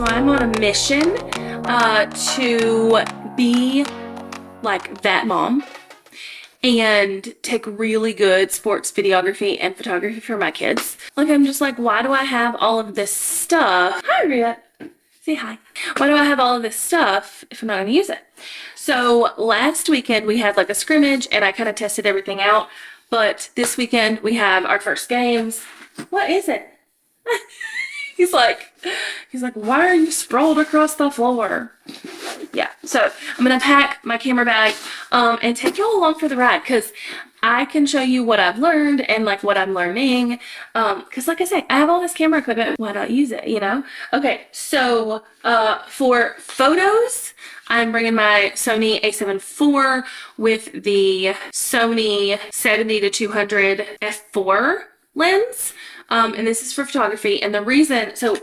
So I'm on a mission to be like that mom and take really good sports videography and photography for my kids. Like, I'm just like, why do I have all of this stuff? Hi, Rhea. Say hi. Why do I have all of this stuff if I'm not going to use it? So last weekend we had like a scrimmage and I kind of tested everything out. But this weekend we have our first games. What is it? He's like, why are you sprawled across the floor? Yeah, so I'm gonna pack my camera bag and take y'all along for the ride because I can show you what I've learned and like what I'm learning. Because like I say, I have all this camera equipment. Why not use it, you know? Okay, so for photos, I'm bringing my Sony a7 IV with the Sony 70-200 f4 lens. And this is for photography. And the reason, so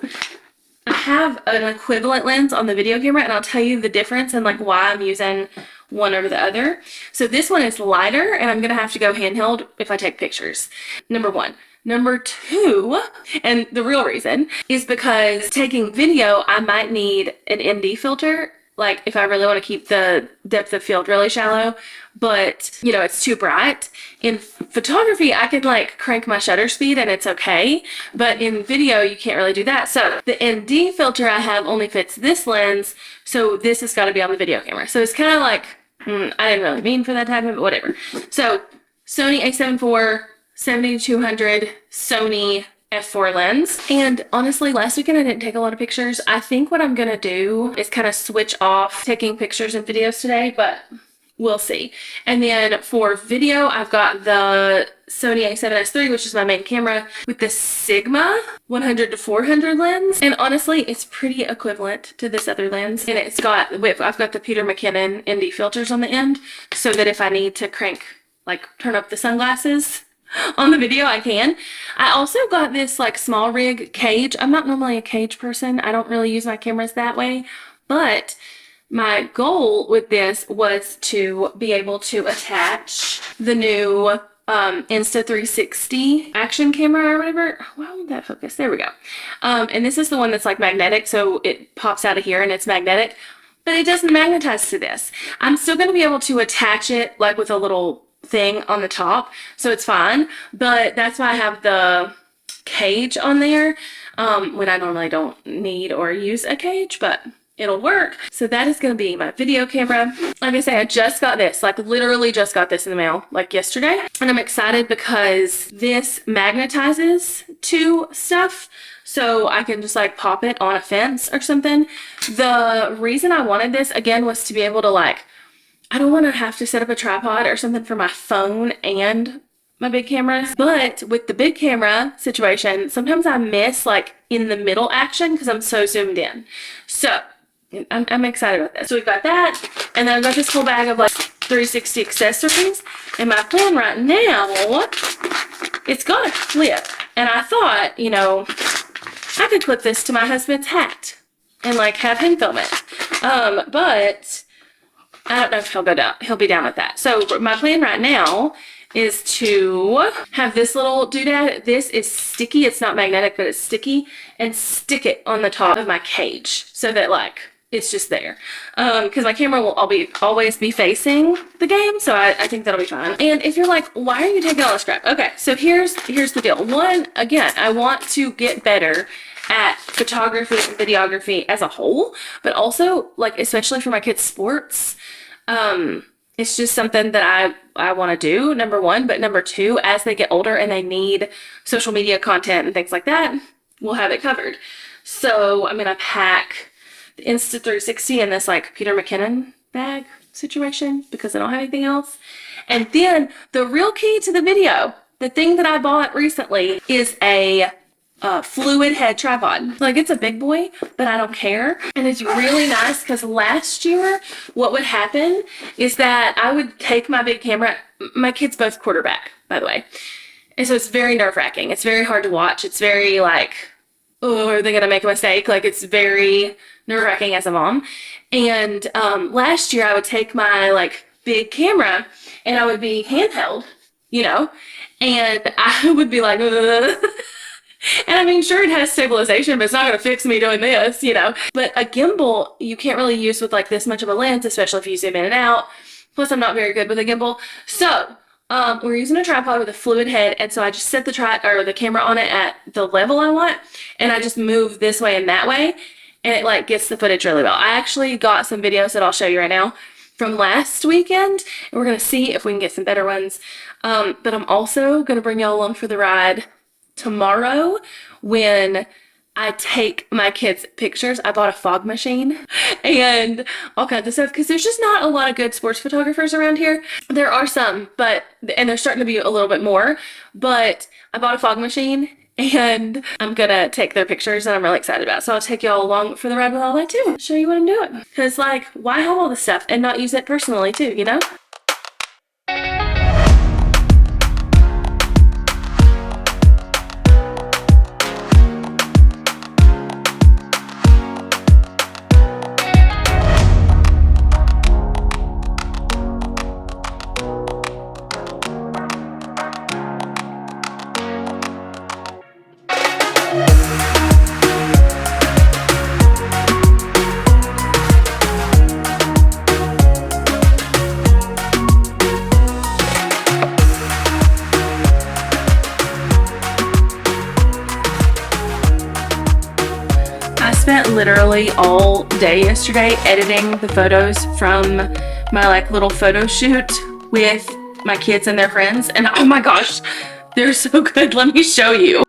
I have an equivalent lens on the video camera, and I'll tell you the difference and like why I'm using one over the other. So this one is lighter, and I'm gonna have to go handheld if I take pictures. Number one. Number two, and the real reason, is because taking video, I might need an ND filter. Like if I really want to keep the depth of field really shallow, but you know, it's too bright. In photography, I can like crank my shutter speed and it's okay, but in video, you can't really do that. So the ND filter I have only fits this lens, so this has got to be on the video camera. So it's kind of like, I didn't really mean for that to happen, but whatever. So Sony a7 IV, 70-200 Sony f4 lens. And honestly, last weekend I didn't take a lot of pictures. I think what I'm gonna do is kind of switch off taking pictures and videos today, but we'll see. And then for video, I've got the Sony a7S III, which is my main camera, with the Sigma 100-400 lens. And honestly, it's pretty equivalent to this other lens. And it's got, I've got the Peter McKinnon ND filters on the end, so that if I need to crank, like turn up the sunglasses on the video, I can. I also got this like small rig cage. I'm not normally a cage person. I don't really use my cameras that way, but my goal with this was to be able to attach the new Insta360 action camera or whatever. Why won't that focus? There we go. And this is the one that's like magnetic, so it pops out of here and it's magnetic, but it doesn't magnetize to this. I'm still going to be able to attach it like with a little thing on the top, so it's fine, but that's why I have the cage on there when I normally don't need or use a cage, but it'll work. So that is going to be my video camera. Like I say, I just got this, like literally just got this in the mail like yesterday, and I'm excited because this magnetizes to stuff, so I can just like pop it on a fence or something. The reason I wanted this again was to be able to like, I don't want to have to set up a tripod or something for my phone and my big cameras. But with the big camera situation, sometimes I miss like in the middle action because I'm so zoomed in. So I'm excited about this. So we've got that. And then I've got this whole bag of like 360 accessories. And my plan right now, it's got a clip. And I thought, you know, I could clip this to my husband's hat and like have him film it. But I don't know if he'll go down. He'll be down with that. So my plan right now is to have this little doodad. This is sticky. It's not magnetic, but it's sticky, and stick it on the top of my cage so that like it's just there. Because my camera will always be facing the game, so I think that'll be fine. And if you're like, why are you taking all this crap? Okay, so here's the deal. One, again, I want to get better at photography and videography as a whole, but also like especially for my kids' sports. It's just something that I want to do, number one, but number two, as they get older and they need social media content and things like that, we'll have it covered. So I'm going to pack the Insta360 in this like Peter McKinnon bag situation because I don't have anything else. And then the real key to the video, the thing that I bought recently, is a fluid head tripod. Like it's a big boy, but I don't care. And it's really nice because last year what would happen is that I would take my big camera. My kids both quarterback, by the way, and so it's very nerve-wracking. It's very hard to watch. It's very like, oh, are they gonna make a mistake? Like it's very nerve-wracking as a mom. And last year I would take my like big camera and I would be handheld, you know, and I would be like And I mean, sure, it has stabilization, but it's not going to fix me doing this, you know. But a gimbal, you can't really use with like this much of a lens, especially if you zoom in and out. Plus, I'm not very good with a gimbal. So, we're using a tripod with a fluid head, and so I just set the camera on it at the level I want, and I just move this way and that way, and it like gets the footage really well. I actually got some videos that I'll show you right now from last weekend, and we're gonna see if we can get some better ones. But I'm also gonna bring y'all along for the ride tomorrow when I take my kids' pictures. I bought a fog machine and all kinds of stuff because there's just not a lot of good sports photographers around here. There are some, and there's starting to be a little bit more, but I bought a fog machine and I'm gonna take their pictures and I'm really excited about it. So I'll take y'all along for the ride with all that too. Show you what I'm doing. Because like, why have all this stuff and not use it personally too, you know? I spent literally all day yesterday editing the photos from my like little photo shoot with my kids and their friends, and oh my gosh, they're so good. Let me show you.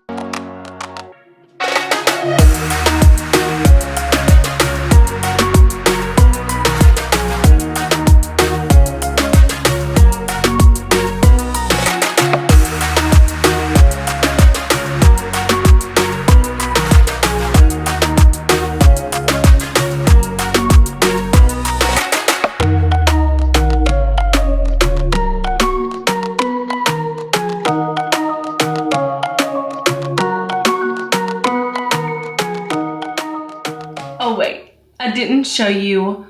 Oh wait, I didn't show you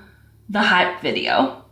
the hype video.